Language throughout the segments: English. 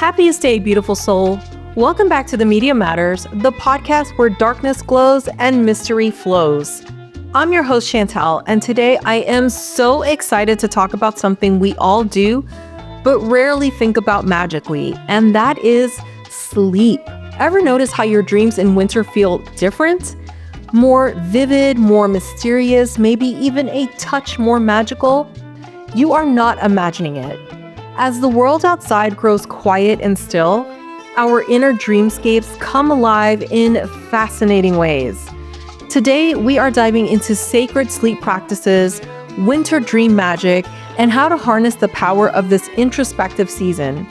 Happiest day, beautiful soul. Welcome back to The Media Matters, the podcast where darkness glows and mystery flows. I'm your host, Chantel, and today I am so excited to talk about something we all do, but rarely think about magically, and that is sleep. Ever notice how your dreams in winter feel different? More vivid, more mysterious, maybe even a touch more magical? You are not imagining it. As the world outside grows quiet and still, our inner dreamscapes come alive in fascinating ways. Today, we are diving into sacred sleep practices, winter dream magic, and how to harness the power of this introspective season.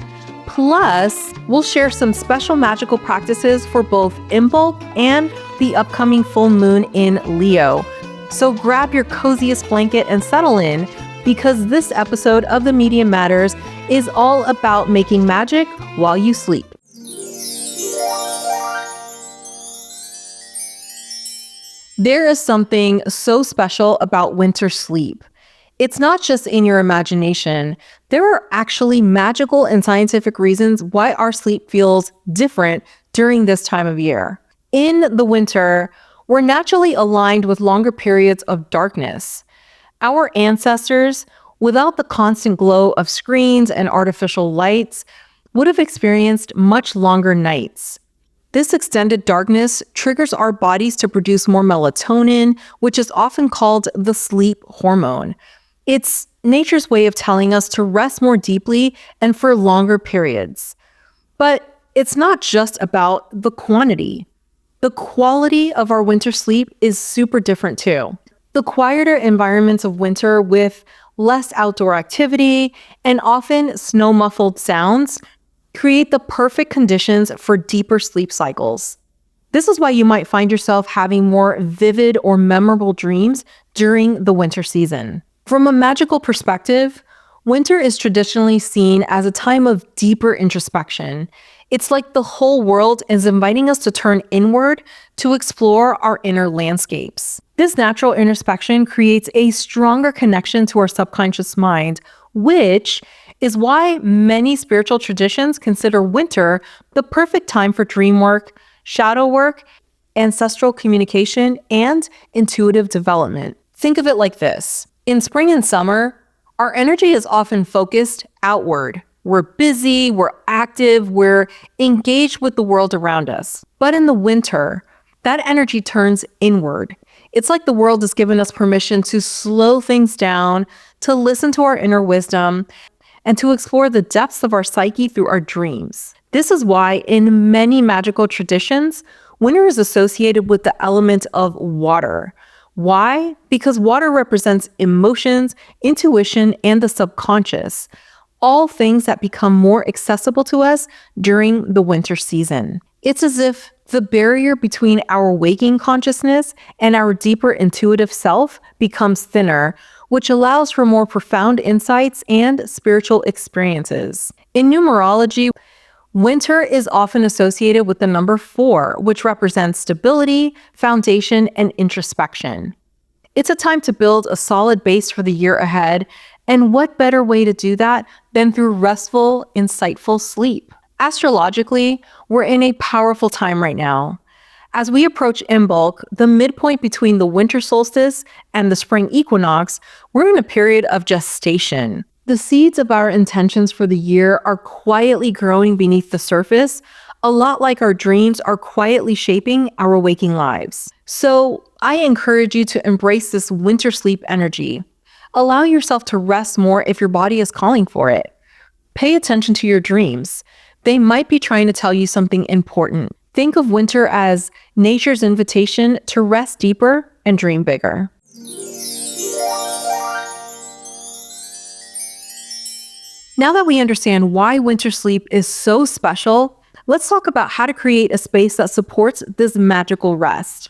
Plus, we'll share some special magical practices for both Imbolc and the upcoming full moon in Leo. So grab your coziest blanket and settle in, because this episode of The Media Matters is all about making magic while you sleep. There is something so special about winter sleep. It's not just in your imagination. There are actually magical and scientific reasons why our sleep feels different during this time of year. In the winter, we're naturally aligned with longer periods of darkness. Our ancestors, without the constant glow of screens and artificial lights, would have experienced much longer nights. This extended darkness triggers our bodies to produce more melatonin, which is often called the sleep hormone. It's nature's way of telling us to rest more deeply and for longer periods. But it's not just about the quantity. The quality of our winter sleep is super different too. The quieter environments of winter with less outdoor activity and often snow-muffled sounds create the perfect conditions for deeper sleep cycles. This is why you might find yourself having more vivid or memorable dreams during the winter season. From a magical perspective, winter is traditionally seen as a time of deeper introspection. It's like the whole world is inviting us to turn inward to explore our inner landscapes. This natural introspection creates a stronger connection to our subconscious mind, which is why many spiritual traditions consider winter the perfect time for dream work, shadow work, ancestral communication, and intuitive development. Think of it like this. In spring and summer, our energy is often focused outward. We're busy, we're active, we're engaged with the world around us. But in the winter, that energy turns inward. It's like the world has given us permission to slow things down, to listen to our inner wisdom, and to explore the depths of our psyche through our dreams. This is why in many magical traditions, winter is associated with the element of water. Why? Because water represents emotions, intuition, and the subconscious, all things that become more accessible to us during the winter season. It's as if the barrier between our waking consciousness and our deeper intuitive self becomes thinner, which allows for more profound insights and spiritual experiences. In numerology, winter is often associated with the number 4, which represents stability, foundation, and introspection. It's a time to build a solid base for the year ahead, and what better way to do that than through restful, insightful sleep? Astrologically, we're in a powerful time right now. As we approach Imbolc, the midpoint between the winter solstice and the spring equinox, we're in a period of gestation. The seeds of our intentions for the year are quietly growing beneath the surface, a lot like our dreams are quietly shaping our waking lives. So I encourage you to embrace this winter sleep energy. Allow yourself to rest more if your body is calling for it. Pay attention to your dreams. They might be trying to tell you something important. Think of winter as nature's invitation to rest deeper and dream bigger. Now that we understand why winter sleep is so special, let's talk about how to create a space that supports this magical rest.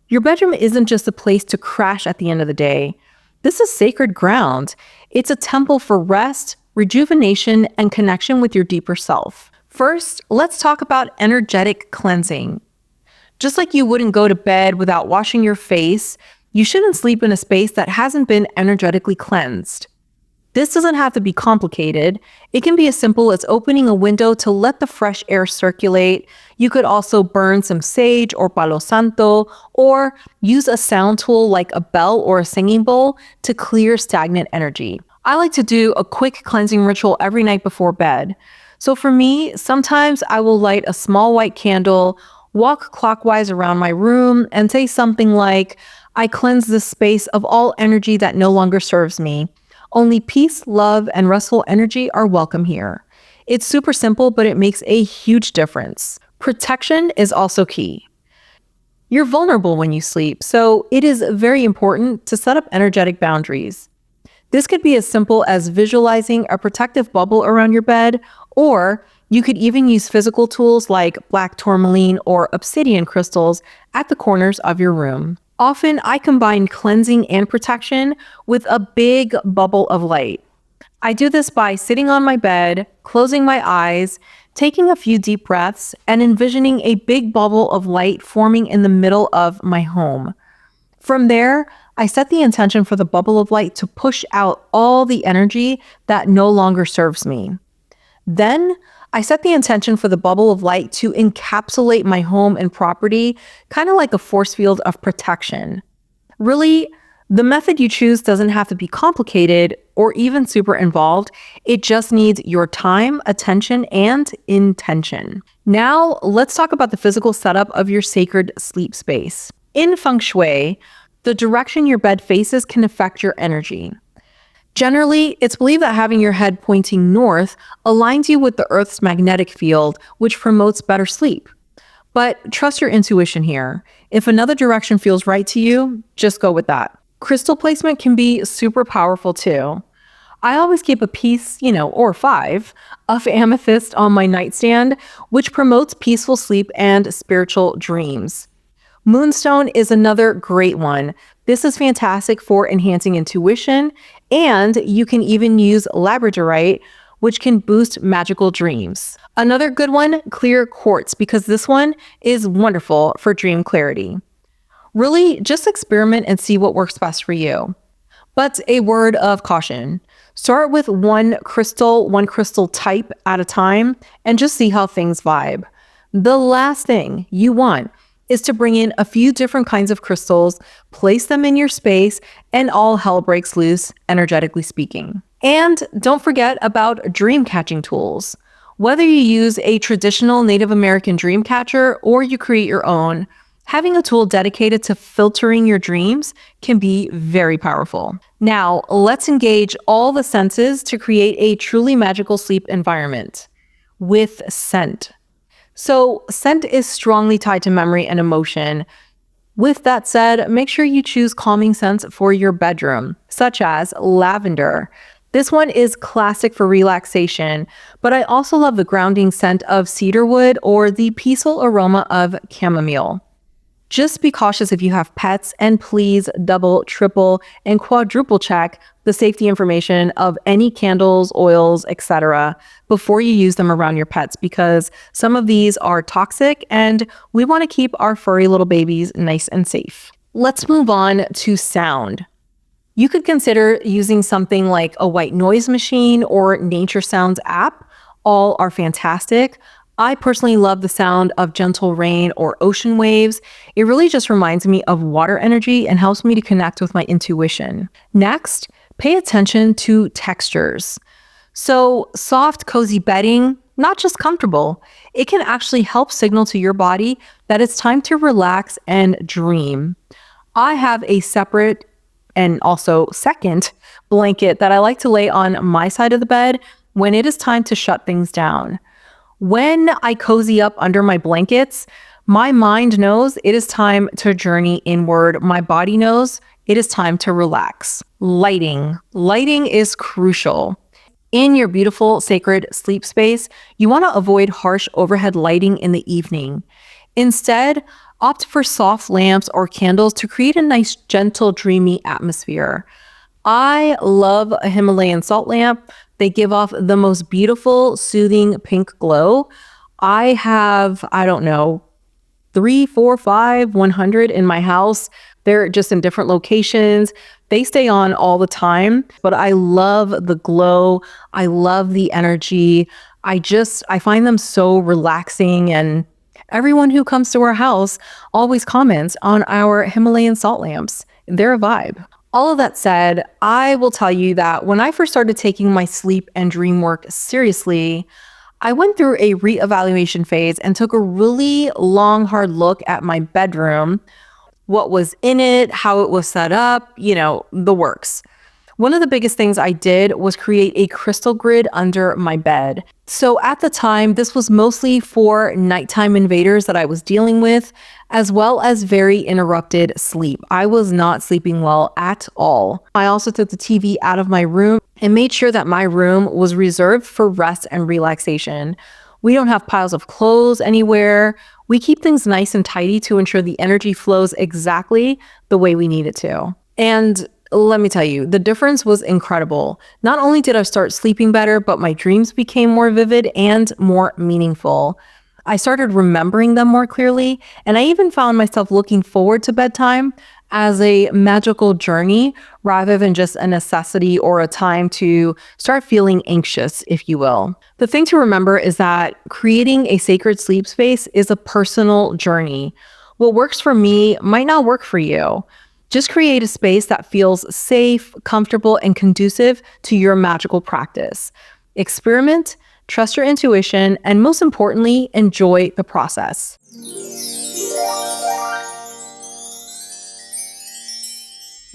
Your bedroom isn't just a place to crash at the end of the day. This is sacred ground. It's a temple for rest, rejuvenation, and connection with your deeper self. First, let's talk about energetic cleansing. Just like you wouldn't go to bed without washing your face, you shouldn't sleep in a space that hasn't been energetically cleansed. This doesn't have to be complicated. It can be as simple as opening a window to let the fresh air circulate. You could also burn some sage or palo santo, or use a sound tool like a bell or a singing bowl to clear stagnant energy. I like to do a quick cleansing ritual every night before bed. So for me, sometimes I will light a small white candle, walk clockwise around my room, and say something like, I cleanse this space of all energy that no longer serves me. Only peace, love, and restful energy are welcome here. It's super simple, but it makes a huge difference. Protection is also key. You're vulnerable when you sleep, so it is very important to set up energetic boundaries. This could be as simple as visualizing a protective bubble around your bed, or you could even use physical tools like black tourmaline or obsidian crystals at the corners of your room. Often, I combine cleansing and protection with a big bubble of light. I do this by sitting on my bed, closing my eyes, taking a few deep breaths, and envisioning a big bubble of light forming in the middle of my home. From there, I set the intention for the bubble of light to push out all the energy that no longer serves me. Then, I set the intention for the bubble of light to encapsulate my home and property, kind of like a force field of protection. Really, the method you choose doesn't have to be complicated or even super involved. It just needs your time, attention, and intention. Now, let's talk about the physical setup of your sacred sleep space. In feng shui, the direction your bed faces can affect your energy. Generally, it's believed that having your head pointing north aligns you with the Earth's magnetic field, which promotes better sleep. But trust your intuition here. If another direction feels right to you, just go with that. Crystal placement can be super powerful too. I always keep a piece, or 5, of amethyst on my nightstand, which promotes peaceful sleep and spiritual dreams. Moonstone is another great one. This is fantastic for enhancing intuition, and you can even use labradorite, which can boost magical dreams. Another good one, clear quartz, because this one is wonderful for dream clarity. Really, just experiment and see what works best for you. But a word of caution. Start with one crystal type at a time, and just see how things vibe. The last thing you want is to bring in a few different kinds of crystals, place them in your space, and all hell breaks loose, energetically speaking. And don't forget about dream catching tools. Whether you use a traditional Native American dream catcher or you create your own, having a tool dedicated to filtering your dreams can be very powerful. Now, let's engage all the senses to create a truly magical sleep environment with scent. So, scent is strongly tied to memory and emotion. With that said, make sure you choose calming scents for your bedroom, such as lavender. This one is classic for relaxation, but I also love the grounding scent of cedarwood or the peaceful aroma of chamomile. Just be cautious if you have pets, and please double, triple, and quadruple check the safety information of any candles, oils, etc. before you use them around your pets, because some of these are toxic and we want to keep our furry little babies nice and safe. Let's move on to sound. You could consider using something like a white noise machine or nature sounds app. All are fantastic. I personally love the sound of gentle rain or ocean waves. It really just reminds me of water energy and helps me to connect with my intuition. Next, pay attention to textures. So, soft, cozy bedding, not just comfortable, it can actually help signal to your body that it's time to relax and dream. I have a separate and also second blanket that I like to lay on my side of the bed when it is time to shut things down. When I cozy up under my blankets, my mind knows it is time to journey inward. My body knows it is time to relax. Lighting. Lighting is crucial. In your beautiful sacred sleep space, you want to avoid harsh overhead lighting in the evening. Instead, opt for soft lamps or candles to create a nice, gentle, dreamy atmosphere. I love a Himalayan salt lamp. They give off the most beautiful, soothing pink glow. I have, 3, 4, 5, 100 in my house. They're just in different locations. They stay on all the time, but I love the glow. I love the energy. I find them so relaxing, and everyone who comes to our house always comments on our Himalayan salt lamps. They're a vibe. All of that said, I will tell you that when I first started taking my sleep and dream work seriously, I went through a reevaluation phase and took a really long, hard look at my bedroom, what was in it, how it was set up, the works. One of the biggest things I did was create a crystal grid under my bed. So at the time, this was mostly for nighttime invaders that I was dealing with, as well as very interrupted sleep. I was not sleeping well at all. I also took the TV out of my room and made sure that my room was reserved for rest and relaxation. We don't have piles of clothes anywhere. We keep things nice and tidy to ensure the energy flows exactly the way we need it to. And let me tell you, the difference was incredible. Not only did I start sleeping better, but my dreams became more vivid and more meaningful. I started remembering them more clearly, and I even found myself looking forward to bedtime as a magical journey rather than just a necessity or a time to start feeling anxious, if you will. The thing to remember is that creating a sacred sleep space is a personal journey. What works for me might not work for you. Just create a space that feels safe, comfortable, and conducive to your magical practice. Experiment, trust your intuition, and most importantly, enjoy the process.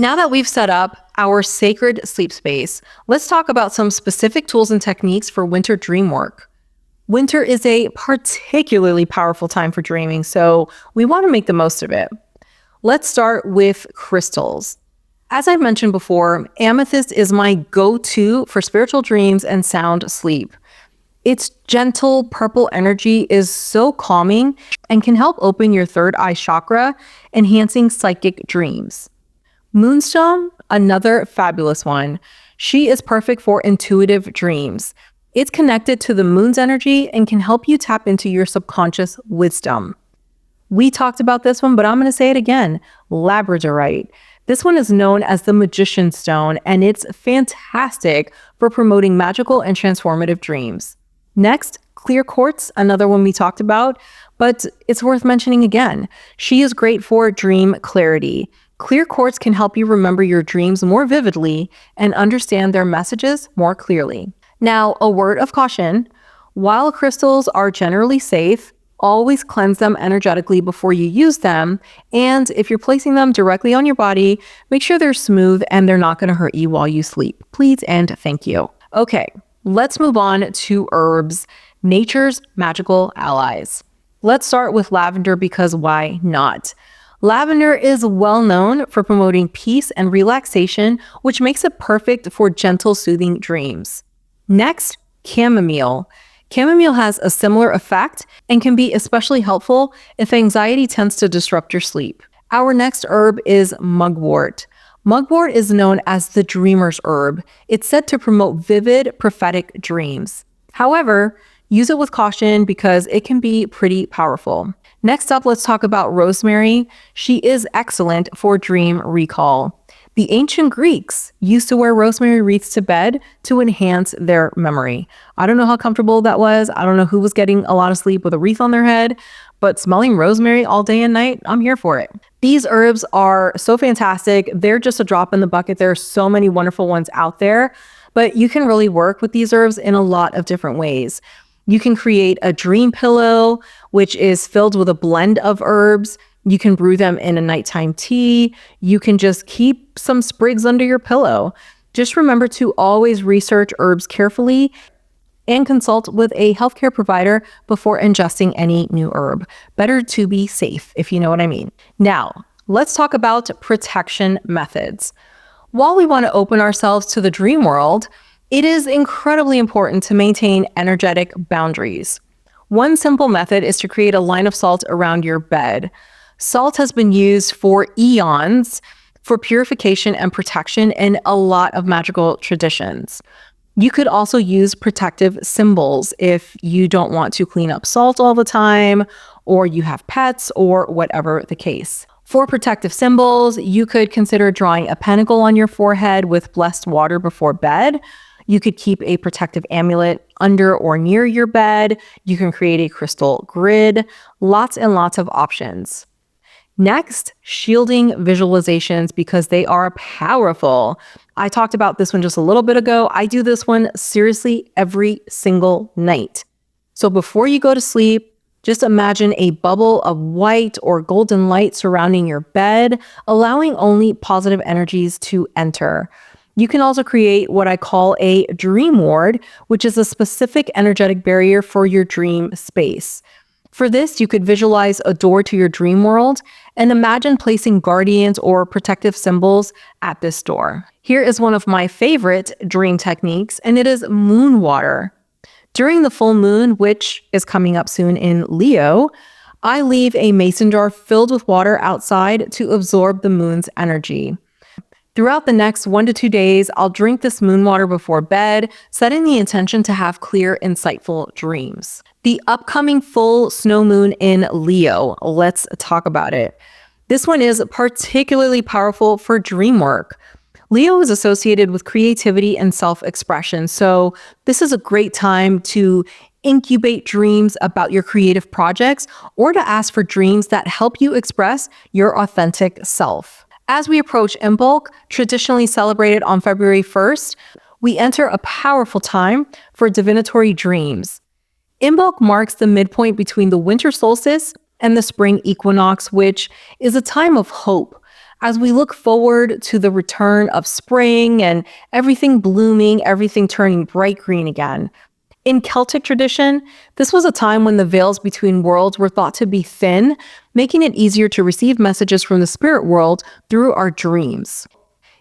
Now that we've set up our sacred sleep space, let's talk about some specific tools and techniques for winter dream work. Winter is a particularly powerful time for dreaming, so we want to make the most of it. Let's start with crystals. As I mentioned before, amethyst is my go-to for spiritual dreams and sound sleep. Its gentle purple energy is so calming and can help open your third eye chakra, enhancing psychic dreams. Moonstone, another fabulous one. She is perfect for intuitive dreams. It's connected to the moon's energy and can help you tap into your subconscious wisdom. We talked about this one, but I'm going to say it again. Labradorite. This one is known as the Magician's Stone, and it's fantastic for promoting magical and transformative dreams. Next, clear quartz, another one we talked about, but it's worth mentioning again. She is great for dream clarity. Clear quartz can help you remember your dreams more vividly and understand their messages more clearly. Now, a word of caution. While crystals are generally safe, always cleanse them energetically before you use them. And if you're placing them directly on your body, make sure they're smooth and they're not going to hurt you while you sleep. Please and thank you. Okay, let's move on to herbs, nature's magical allies. Let's start with lavender because why not? Lavender is well known for promoting peace and relaxation, which makes it perfect for gentle, soothing dreams. Next, chamomile. Chamomile has a similar effect and can be especially helpful if anxiety tends to disrupt your sleep. Our next herb is mugwort. Mugwort is known as the dreamer's herb. It's said to promote vivid, prophetic dreams. However, use it with caution because it can be pretty powerful. Next up, let's talk about rosemary. She is excellent for dream recall. The ancient Greeks used to wear rosemary wreaths to bed to enhance their memory. I don't know how comfortable that was. I don't know who was getting a lot of sleep with a wreath on their head, but smelling rosemary all day and night, I'm here for it. These herbs are so fantastic. They're just a drop in the bucket. There are so many wonderful ones out there, but you can really work with these herbs in a lot of different ways. You can create a dream pillow, which is filled with a blend of herbs. You can brew them in a nighttime tea. You can just keep some sprigs under your pillow. Just remember to always research herbs carefully and consult with a healthcare provider before ingesting any new herb. Better to be safe, if you know what I mean. Now, let's talk about protection methods. While we want to open ourselves to the dream world, it is incredibly important to maintain energetic boundaries. One simple method is to create a line of salt around your bed. Salt has been used for eons for purification and protection in a lot of magical traditions. You could also use protective symbols if you don't want to clean up salt all the time, or you have pets, or whatever the case. For protective symbols, you could consider drawing a pentacle on your forehead with blessed water before bed. You could keep a protective amulet under or near your bed. You can create a crystal grid. Lots and lots of options. Next, shielding visualizations, because they are powerful. I talked about this one just a little bit ago. I do this one seriously every single night. So before you go to sleep, just imagine a bubble of white or golden light surrounding your bed, allowing only positive energies to enter. You can also create what I call a dream ward, which is a specific energetic barrier for your dream space. For this, you could visualize a door to your dream world and imagine placing guardians or protective symbols at this door. Here is one of my favorite dream techniques, and it is moon water. During the full moon, which is coming up soon in Leo, I leave a mason jar filled with water outside to absorb the moon's energy. Throughout the next 1 to 2 days, I'll drink this moon water before bed, setting the intention to have clear, insightful dreams. The upcoming full snow moon in Leo, let's talk about it. This one is particularly powerful for dream work. Leo is associated with creativity and self-expression, so this is a great time to incubate dreams about your creative projects or to ask for dreams that help you express your authentic self. As we approach Imbolc, traditionally celebrated on February 1st, we enter a powerful time for divinatory dreams. Imbolc marks the midpoint between the winter solstice and the spring equinox, which is a time of hope. As we look forward to the return of spring and everything blooming, everything turning bright green again. In Celtic tradition, this was a time when the veils between worlds were thought to be thin, making it easier to receive messages from the spirit world through our dreams.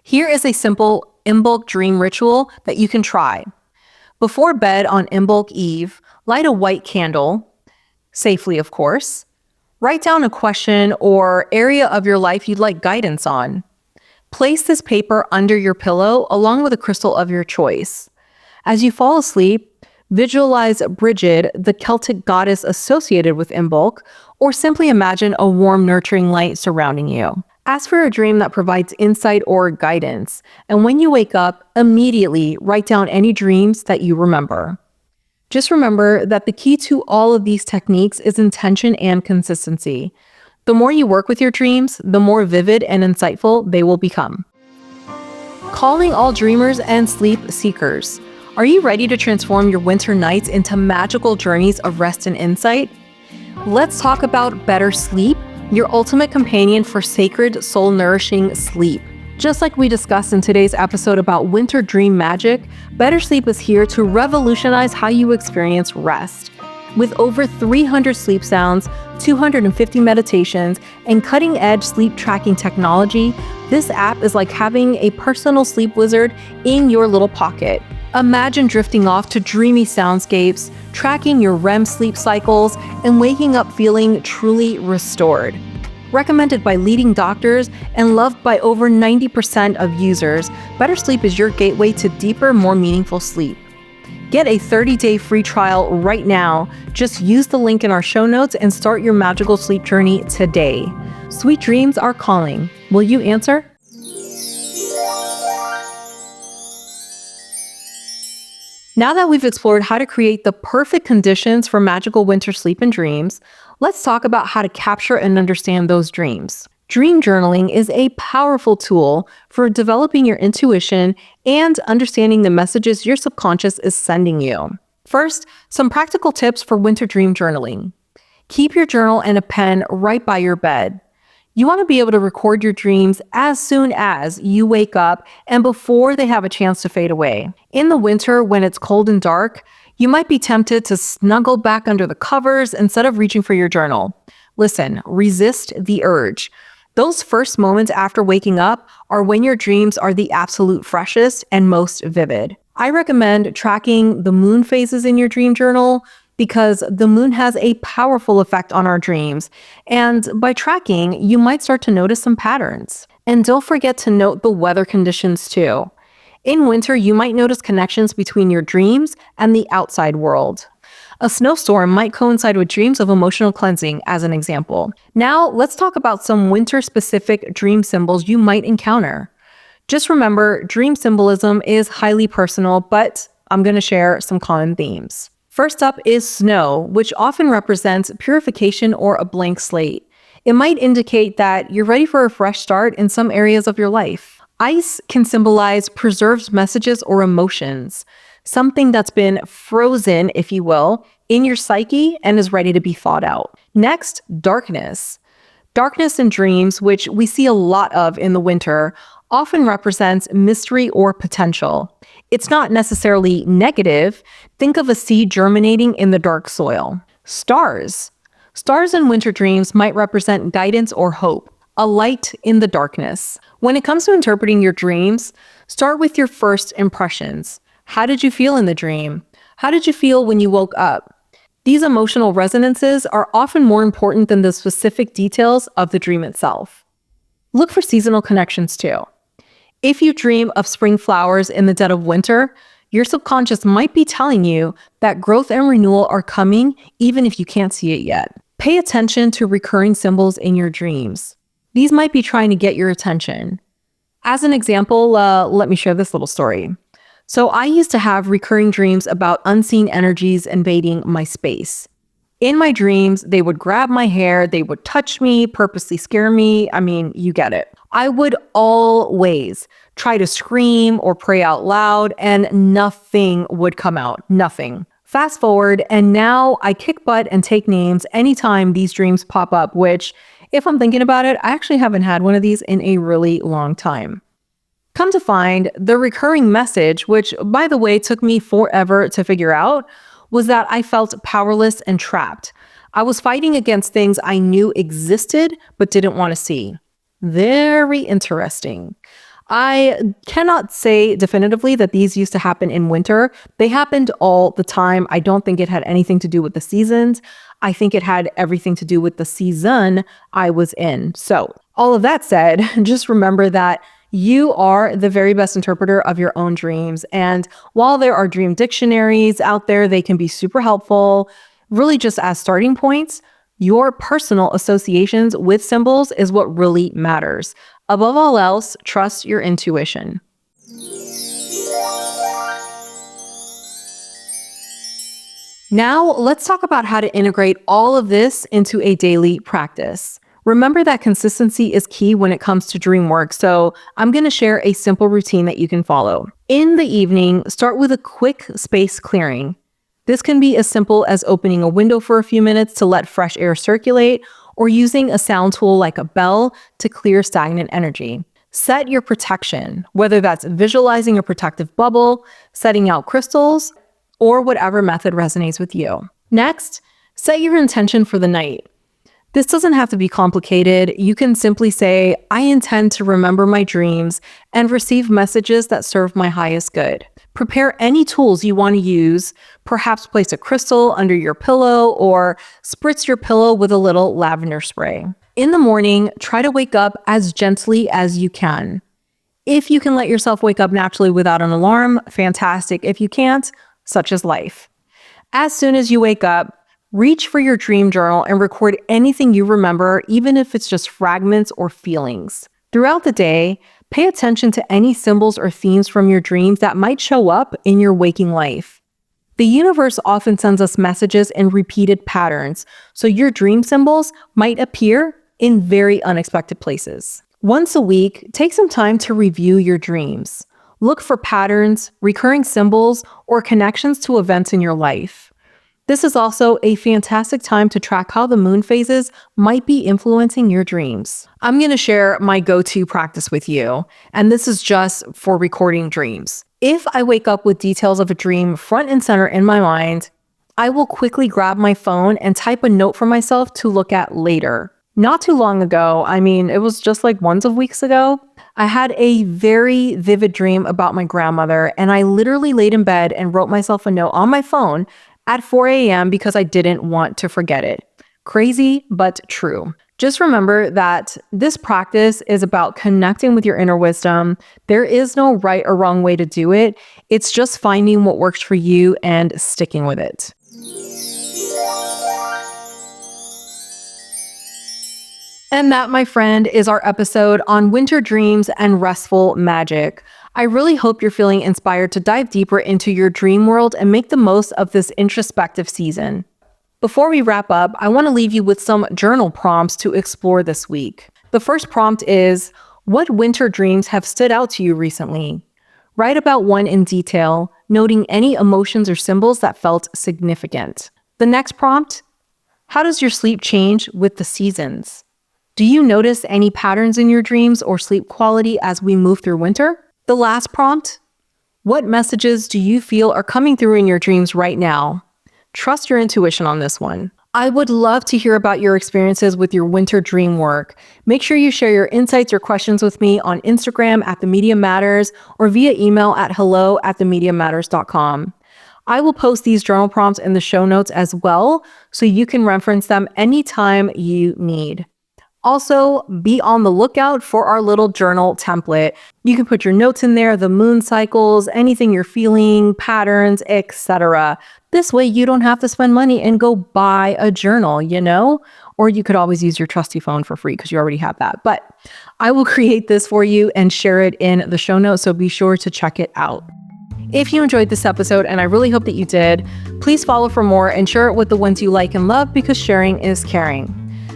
Here is a simple Imbolc dream ritual that you can try. Before bed on Imbolc Eve, light a white candle, safely of course. Write down a question or area of your life you'd like guidance on. Place this paper under your pillow along with a crystal of your choice. As you fall asleep, visualize Brigid, the Celtic goddess associated with Imbolc, or simply imagine a warm, nurturing light surrounding you. Ask for a dream that provides insight or guidance, and when you wake up, immediately write down any dreams that you remember. Just remember that the key to all of these techniques is intention and consistency. The more you work with your dreams, the more vivid and insightful they will become. Calling all dreamers and sleep seekers. Are you ready to transform your winter nights into magical journeys of rest and insight? Let's talk about better sleep, your ultimate companion for sacred, soul-nourishing sleep. Just like we discussed in today's episode about winter dream magic, Better Sleep is here to revolutionize how you experience rest. With over 300 sleep sounds, 250 meditations, and cutting-edge sleep tracking technology, this app is like having a personal sleep wizard in your little pocket. Imagine drifting off to dreamy soundscapes, tracking your REM sleep cycles, and waking up feeling truly restored. Recommended by leading doctors and loved by over 90% of users, Better Sleep is your gateway to deeper, more meaningful sleep. Get a 30-day free trial right now. Just use the link in our show notes and start your magical sleep journey today. Sweet dreams are calling. Will you answer? Now that we've explored how to create the perfect conditions for magical winter sleep and dreams, let's talk about how to capture and understand those dreams. Dream journaling is a powerful tool for developing your intuition and understanding the messages your subconscious is sending you. First, some practical tips for winter dream journaling. Keep your journal and a pen right by your bed. You want to be able to record your dreams as soon as you wake up and before they have a chance to fade away. In the winter, when it's cold and dark, you might be tempted to snuggle back under the covers instead of reaching for your journal. Listen, resist the urge. Those first moments after waking up are when your dreams are the absolute freshest and most vivid. I recommend tracking the moon phases in your dream journal because the moon has a powerful effect on our dreams. And by tracking, you might start to notice some patterns. And don't forget to note the weather conditions too. In winter, you might notice connections between your dreams and the outside world. A snowstorm might coincide with dreams of emotional cleansing, as an example. Now, let's talk about some winter-specific dream symbols you might encounter. Just remember, dream symbolism is highly personal, but I'm going to share some common themes. First up is snow, which often represents purification or a blank slate. It might indicate that you're ready for a fresh start in some areas of your life. Ice can symbolize preserved messages or emotions, something that's been frozen, if you will, in your psyche and is ready to be thought out. Next, darkness. Darkness in dreams, which we see a lot of in the winter, often represents mystery or potential. It's not necessarily negative. Think of a seed germinating in the dark soil. Stars. Stars in winter dreams might represent guidance or hope, a light in the darkness. When it comes to interpreting your dreams, start with your first impressions. How did you feel in the dream? How did you feel when you woke up? These emotional resonances are often more important than the specific details of the dream itself. Look for seasonal connections too. If you dream of spring flowers in the dead of winter, your subconscious might be telling you that growth and renewal are coming even if you can't see it yet. Pay attention to recurring symbols in your dreams. These might be trying to get your attention. As an example, let me share this little story. So I used to have recurring dreams about unseen energies invading my space. In my dreams, they would grab my hair, they would touch me, purposely scare me. I mean, you get it. I would always try to scream or pray out loud, and nothing would come out. Nothing. Fast forward, and now I kick butt and take names anytime these dreams pop up, which, if I'm thinking about it, I actually haven't had one of these in a really long time. Come to find, the recurring message, which, by the way, took me forever to figure out, was that I felt powerless and trapped. I was fighting against things I knew existed but didn't want to see. Very interesting. I cannot say definitively that these used to happen in winter. They happened all the time. I don't think it had anything to do with the seasons. I think it had everything to do with the season I was in. So, all of that said, just remember that you are the very best interpreter of your own dreams. And while there are dream dictionaries out there, they can be super helpful. Really, just as starting points, your personal associations with symbols is what really matters. Above all else, trust your intuition. Now, let's talk about how to integrate all of this into a daily practice. Remember that consistency is key when it comes to dream work, so I'm going to share a simple routine that you can follow. In the evening, start with a quick space clearing. This can be as simple as opening a window for a few minutes to let fresh air circulate, or using a sound tool like a bell to clear stagnant energy. Set your protection, whether that's visualizing a protective bubble, setting out crystals, or whatever method resonates with you. Next, set your intention for the night. This doesn't have to be complicated. You can simply say, I intend to remember my dreams and receive messages that serve my highest good. Prepare any tools you want to use. Perhaps place a crystal under your pillow or spritz your pillow with a little lavender spray. In the morning, try to wake up as gently as you can. If you can let yourself wake up naturally without an alarm, fantastic. If you can't, such is life. As soon as you wake up, reach for your dream journal and record anything you remember, even if it's just fragments or feelings. Throughout the day, pay attention to any symbols or themes from your dreams that might show up in your waking life. The universe often sends us messages in repeated patterns, so your dream symbols might appear in very unexpected places. Once a week, take some time to review your dreams. Look for patterns, recurring symbols, or connections to events in your life. This is also a fantastic time to track how the moon phases might be influencing your dreams. I'm going to share my go-to practice with you, and this is just for recording dreams. If I wake up with details of a dream front and center in my mind, I will quickly grab my phone and type a note for myself to look at later. Not too long ago, it was just like once a week ago, I had a very vivid dream about my grandmother, and I literally laid in bed and wrote myself a note on my phone at 4 a.m. because I didn't want to forget it. Crazy, but true. Just remember that this practice is about connecting with your inner wisdom. There is no right or wrong way to do it. It's just finding what works for you and sticking with it. And that, my friend, is our episode on winter dreams and restful magic. I really hope you're feeling inspired to dive deeper into your dream world and make the most of this introspective season. Before we wrap up, I want to leave you with some journal prompts to explore this week. The first prompt is, what winter dreams have stood out to you recently? Write about one in detail, noting any emotions or symbols that felt significant. The next prompt, how does your sleep change with the seasons? Do you notice any patterns in your dreams or sleep quality as we move through winter? The last prompt, what messages do you feel are coming through in your dreams right now? Trust your intuition on this one. I would love to hear about your experiences with your winter dream work. Make sure you share your insights or questions with me on Instagram at The Media Matters or via email at hello@themediamatters.com. I will post these journal prompts in the show notes as well, so you can reference them anytime you need. Also, be on the lookout for our little journal template. You can put your notes in there, the moon cycles, anything you're feeling, patterns, etc. This way you don't have to spend money and go buy a journal, Or you could always use your trusty phone for free because you already have that. But I will create this for you and share it in the show notes, so be sure to check it out. If you enjoyed this episode, and I really hope that you did, please follow for more and share it with the ones you like and love, because sharing is caring.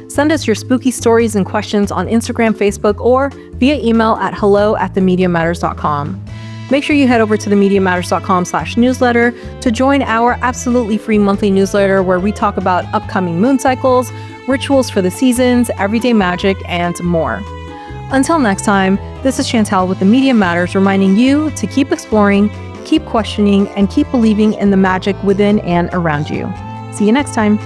Send us your spooky stories and questions on Instagram, Facebook, or via email at hello@themediamatters.com. Make sure you head over to themediamatters.com/newsletter to join our absolutely free monthly newsletter, where we talk about upcoming moon cycles, rituals for the seasons, everyday magic, and more. Until next time, this is Chantel with The Media Matters, reminding you to keep exploring, keep questioning, and keep believing in the magic within and around you. See you next time.